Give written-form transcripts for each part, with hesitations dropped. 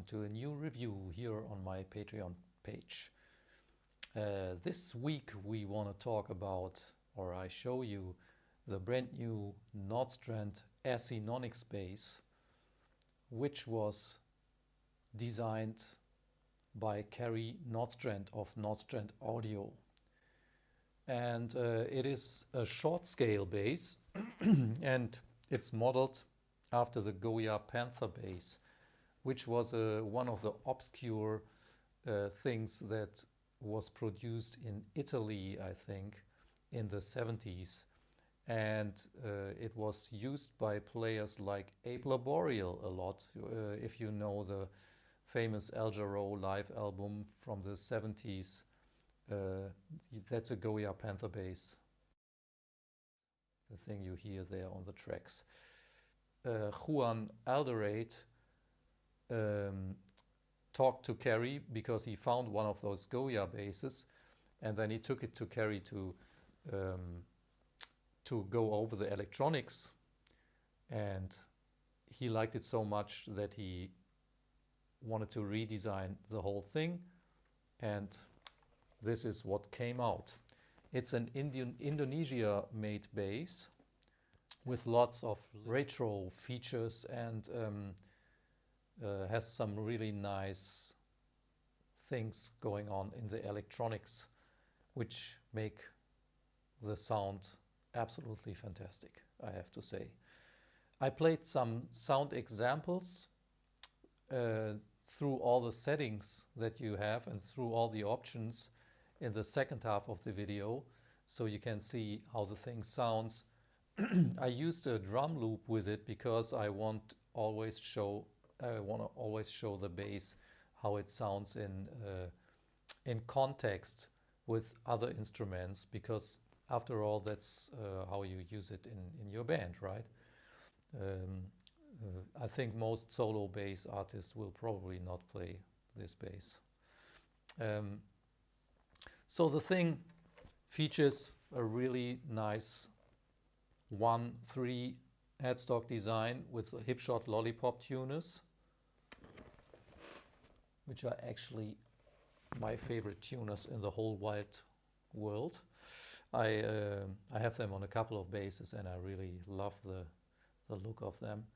to a new review here on my Patreon page. This week we want to talk about, or I show you, the brand new Nordstrand Acinonyx bass, which was designed by Carrie Nordstrand of Nordstrand Audio. And it is a short scale bass and it's modeled after the Goya Panther bass, which was one of the obscure things that was produced in Italy, I think, in the 70s. And it was used by players like Abe Laboriel a lot. If you know the famous El Jarreau live album from the 70s, that's a Goya Panther bass. The thing you hear there on the tracks. Juan Alderete talked to Carrie because he found one of those Goya basses, and then he took it to Carrie to go over the electronics, and he liked it so much that he wanted to redesign the whole thing, and this is what came out. It's an Indonesia-made bass with lots of retro features and has some really nice things going on in the electronics, which make the sound absolutely fantastic, I have to say. I played some sound examples through all the settings that you have and through all the options in the second half of the video, so you can see how the thing sounds. I used a drum loop with it because I want to always show the bass how it sounds in context with other instruments, because after all that's how you use it in your band, right? I think most solo bass artists will probably not play this bass. So the thing features a really nice 1/3 headstock design with hipshot lollipop tuners, which are actually my favorite tuners in the whole wide world. I have them on a couple of basses and I really love the look of them.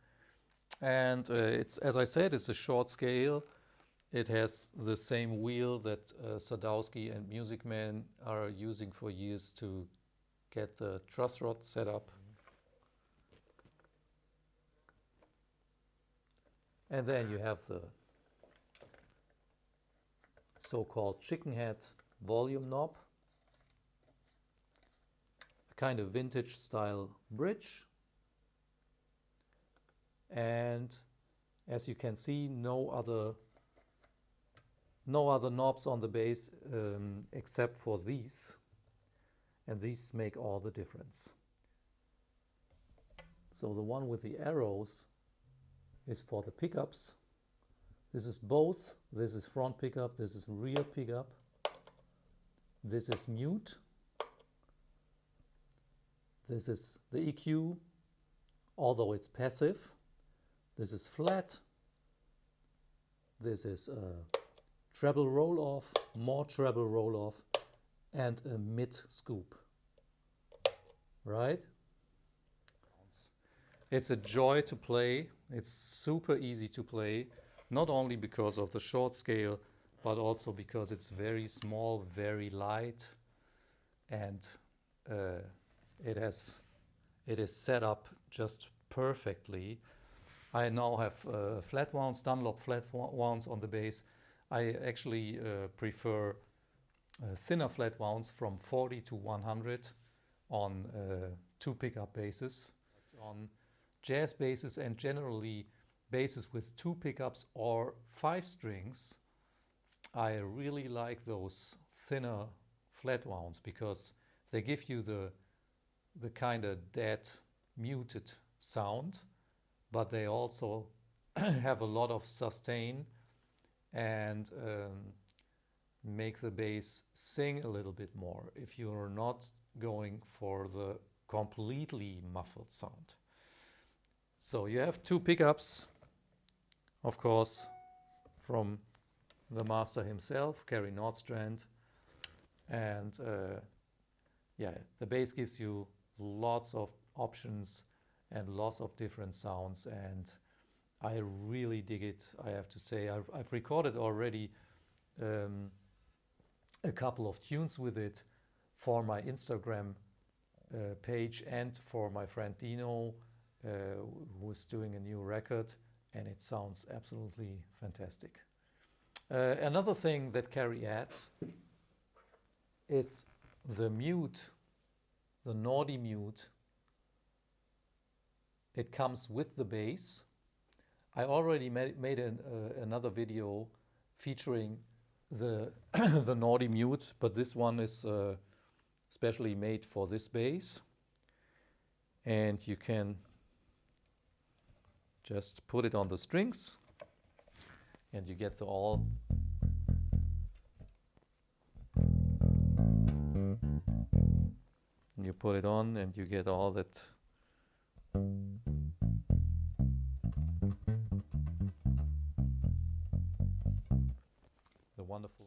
And it's, as I said, it's a short scale. It has the same wheel that Sadowski and Music Man are using for years to get the truss rod set up. And then you have the so-called chicken head volume knob, a kind of vintage style bridge, and as you can see, no other knobs on the bass except for these, and these make all the difference. So the one with the arrows is for the pickups. This is both. This is front pickup, this is rear pickup. This is mute. This is the EQ, although it's passive. This is flat. This is a treble roll-off, more treble roll-off, and a mid scoop. Right? It's a joy to play. It's super easy to play, not only because of the short scale, but also because it's very small, very light, and it is set up just perfectly. I now have flat wounds, Dunlop flat wounds on the bass. I actually prefer thinner flat wounds from 40 to 100 on 2 pickup basses. On jazz basses and generally basses with 2 pickups or 5 strings, I really like those thinner flat wounds because they give you the kind of dead, muted sound, but they also have a lot of sustain and make the bass sing a little bit more if you're not going for the completely muffled sound. So you have 2 pickups, of course, from the master himself, Gary Nordstrand. And yeah, the bass gives you lots of options and lots of different sounds, and I really dig it, I have to say. I've recorded already a couple of tunes with it for my Instagram page and for my friend Dino, who's doing a new record, and it sounds absolutely fantastic. Another thing that Gary adds is the mute, the Nordi mute. It comes with the bass. I already made another video featuring the the Nordi mute, but this one is specially made for this bass. And you can just put it on the strings and you get the all. And you put it on and you get all that. The wonderful.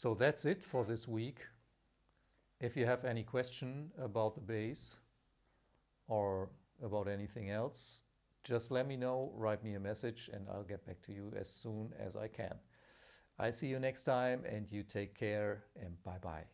So that's it for this week. If you have any question about the bass or about anything else, just let me know, write me a message, and I'll get back to you as soon as I can. I see you next time, and you take care, and bye-bye.